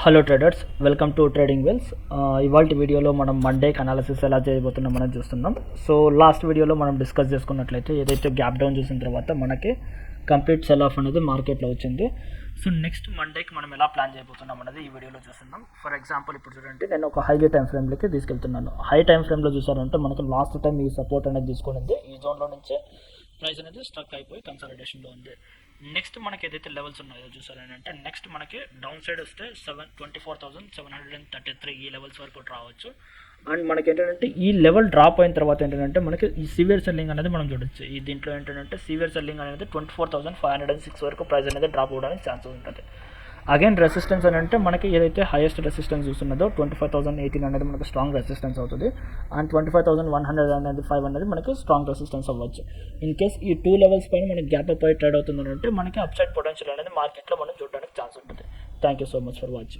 Hello traders, welcome to trading wells. ఇవాళ వీడియోలో మనం మండేకి అనాలిసిస్ ఎలా చేయబోతున్నాం మనం చూస్తున్నాం. సో లాస్ట్ వీడియోలో మనం డిస్కస్ చేసుకున్నట్లయితే ఏదైతే గ్యాప్ డౌన్ చూసిన తర్వాత మనకి కంప్లీట్ సెల్ ఆఫ్ అనేది మార్కెట్లో వచ్చింది. సో నెక్స్ట్ మండేకి మనం ఎలా ప్లాన్ చేయబోతున్నాం అనేది ఈ వీడియోలో చూస్తున్నాం. ఫర్ ఎగ్జాంపుల్ ఇప్పుడు చూడండి, నేను ఒక హై టైం ఫ్రేమ్లోకి తీసుకెళ్తున్నాను. హై టైం ఫ్రేమ్లో చూసారంటే మనకు లాస్ట్ టైం ఈ సపోర్ట్ అనేది తీసుకునింది. ఈ జోన్లో నుంచి ప్రైస్ అనేది స్టక్ అయిపోయి కన్సాలిడేషన్లో ఉంది. నెక్స్ట్ మనకి ఏదైతే లెవెల్స్ ఉన్నాయో చూసారంటే నెక్స్ట్ మనకి డౌన్ సైడ్ వస్తే 24,733 ఈ లెవెల్స్ వరకు రావచ్చు. అండ్ మనకి ఏంటంటే ఈ లెవెల్ డ్రాప్ అయిన తర్వాత ఏంటంటే మనకి ఈ సివియర్ సెల్లింగ్ అనేది మనం చూడొచ్చు. ఈ దీంట్లో ఏంటంటే సివియర్ సెల్లింగ్ అనేది 24,506 వరకు ప్రైస్ అనేది డ్రాప్ అవ్వడానికి ఛాన్సెస్ ఉంటుంది. అగైన్ రెసిస్టెన్స్ అని అంటే మనకి ఏదైతే హైయెస్ట్ రెసిస్టెన్స్ చూస్తున్నదో 25,018 అనేది మనకి స్ట్రాంగ్ రెసిస్టెన్స్ అవుతుంది. అండ్ 25,100 అనేది 5 అనేది మనకి స్ట్రాంగ్ రెసిస్టెన్స్ అవ్వచ్చు. ఇన్ కేస్ ఈ టూ లెవెల్స్ పైన మనకి గ్యాప్ అప్ అయి ట్రేడ్ అవుతుందంటే మనకి అప్ సైడ్ పొటెన్షియల్ అనేది మార్కెట్లో మనం చూడడానికి ఛాన్స్ ఉంటుంది. Thank you so much for watching.